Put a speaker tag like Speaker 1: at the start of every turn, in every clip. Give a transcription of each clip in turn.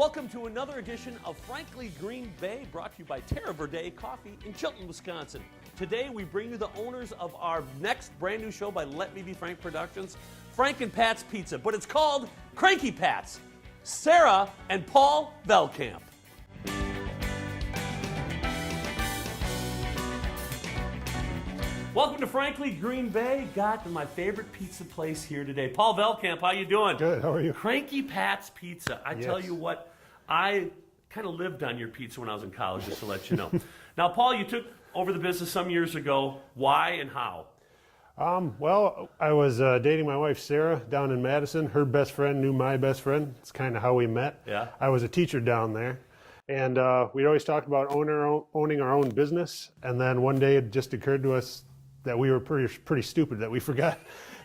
Speaker 1: Welcome to another edition of Frankly Green Bay, brought to you by Terra Verde Coffee in Chilton, Wisconsin. Today we bring you the owners of our next brand new show by Let Me Be Frank Productions, Frank and Pat's Pizza, but it's called Cranky Pat's. Sarah and Paul Velkamp. Welcome to Frankly Green Bay. Got my favorite pizza place here today. Paul Velkamp, how you doing?
Speaker 2: Good, how are you?
Speaker 1: Cranky Pat's Pizza. I tell you what, I kind of lived on your pizza when I was in college, just to let you know. Now, Paul, you took over the business some years ago. Why and how?
Speaker 2: Well, I was dating my wife, Sarah, down in Madison. Her best friend knew my best friend. It's kind of how we met.
Speaker 1: Yeah.
Speaker 2: I was a teacher down there. And we'd always talked about owning our own business. And then one day it just occurred to us that we were pretty stupid, that we forgot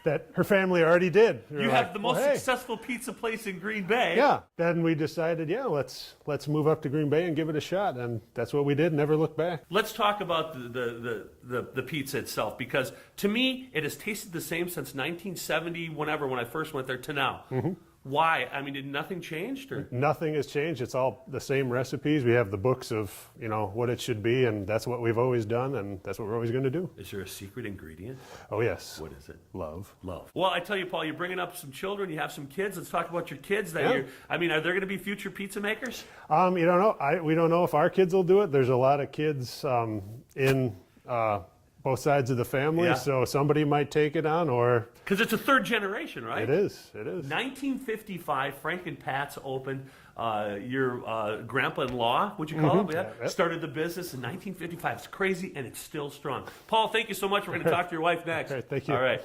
Speaker 2: that her family already did.
Speaker 1: You have the most successful pizza place in Green Bay.
Speaker 2: Yeah. Then we decided, let's move up to Green Bay and give it a shot. And that's what we did, never looked back.
Speaker 1: Let's talk about the pizza itself, because to me, it has tasted the same since 1970, whenever, when I first went there, to now. Mm-hmm. Why? I mean, did nothing change? Or?
Speaker 2: Nothing has changed. It's all the same recipes. We have the books of, what it should be, and that's what we've always done, and that's what we're always going to do.
Speaker 1: Is there a secret ingredient?
Speaker 2: Oh, yes.
Speaker 1: What is it?
Speaker 2: Love.
Speaker 1: Love. Well, I tell you, Paul, you're bringing up some children. You have some kids. Let's talk about your kids. Are there going to be future pizza makers?
Speaker 2: You don't know. We don't know if our kids will do it. There's a lot of kids in both sides of the family, so somebody might take it on, or...
Speaker 1: Because it's a third generation, right?
Speaker 2: It is.
Speaker 1: 1955, Frank and Pat's opened. Your grandpa-in-law, would you call him? Yeah. Started the business in 1955. It's crazy, and it's still strong. Paul, thank you so much. We're going to talk to your wife next.
Speaker 2: Okay, thank you.
Speaker 1: All right.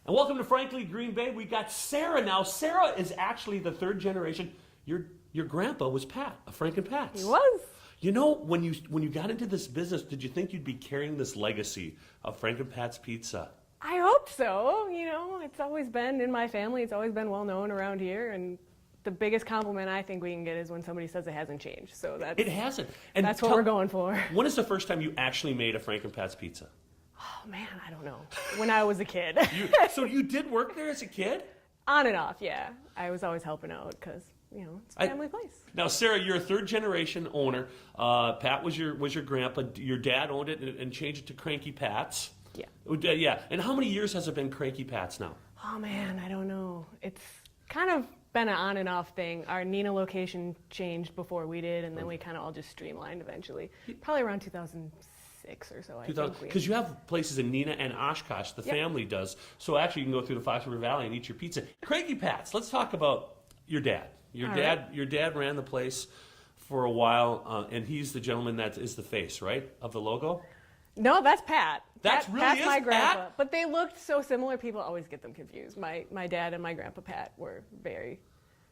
Speaker 1: And welcome to Frankly Green Bay. We got Sarah now. Sarah is actually the third generation. Your grandpa was Pat, of Frank and Pat's.
Speaker 3: He was.
Speaker 1: You know, when you got into this business, did you think you'd be carrying this legacy of Frank and Pat's Pizza?
Speaker 3: I hope so. It's always been in my family. It's always been well known around here, and the biggest compliment I think we can get is when somebody says it hasn't changed. So
Speaker 1: It hasn't. And
Speaker 3: that's what we're going for.
Speaker 1: When is the first time you actually made a Frank and Pat's Pizza?
Speaker 3: Oh man, I don't know. When I was a kid.
Speaker 1: So you did work there as a kid?
Speaker 3: On and off, yeah. I was always helping out because it's a family place.
Speaker 1: Now, Sarah, you're a third generation owner. Pat was your grandpa. Your dad owned it and changed it to Cranky Pat's.
Speaker 3: Yeah.
Speaker 1: Yeah. And how many years has it been Cranky Pat's now?
Speaker 3: Oh man, I don't know. It's kind of been an on and off thing. Our Neenah location changed before we did, and then we kind of all just streamlined eventually. Probably around 2006 or so, I think.
Speaker 1: Because you have places in Neenah and Oshkosh, the family does. So actually, you can go through the Fox River Valley and eat your pizza. Cranky Pat's, let's talk about your dad. Your dad ran the place for a while, and he's the gentleman that is the face, right, of the logo?
Speaker 3: No, that's Pat.
Speaker 1: That's
Speaker 3: my grandpa.
Speaker 1: Pat?
Speaker 3: But they looked so similar, people always get them confused. My dad and my grandpa Pat were very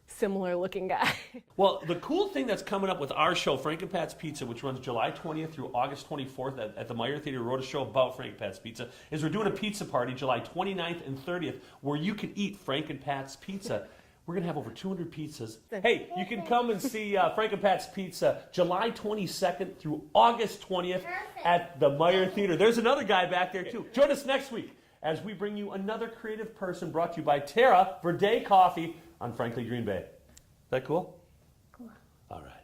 Speaker 3: similar looking guys.
Speaker 1: Well, the cool thing that's coming up with our show, Frank and Pat's Pizza, which runs July 20th through August 24th at the Meyer Theater, wrote a show about Frank and Pat's Pizza, is we're doing a pizza party July 29th and 30th where you can eat Frank and Pat's Pizza. We're going to have over 200 pizzas. Hey, you can come and see Frank and Pat's Pizza July 22nd through August 20th at the Meyer Theater. There's another guy back there, too. Join us next week as we bring you another creative person brought to you by Terra Verde Coffee on Frankly Green Bay. Is that cool?
Speaker 3: Cool.
Speaker 1: All right.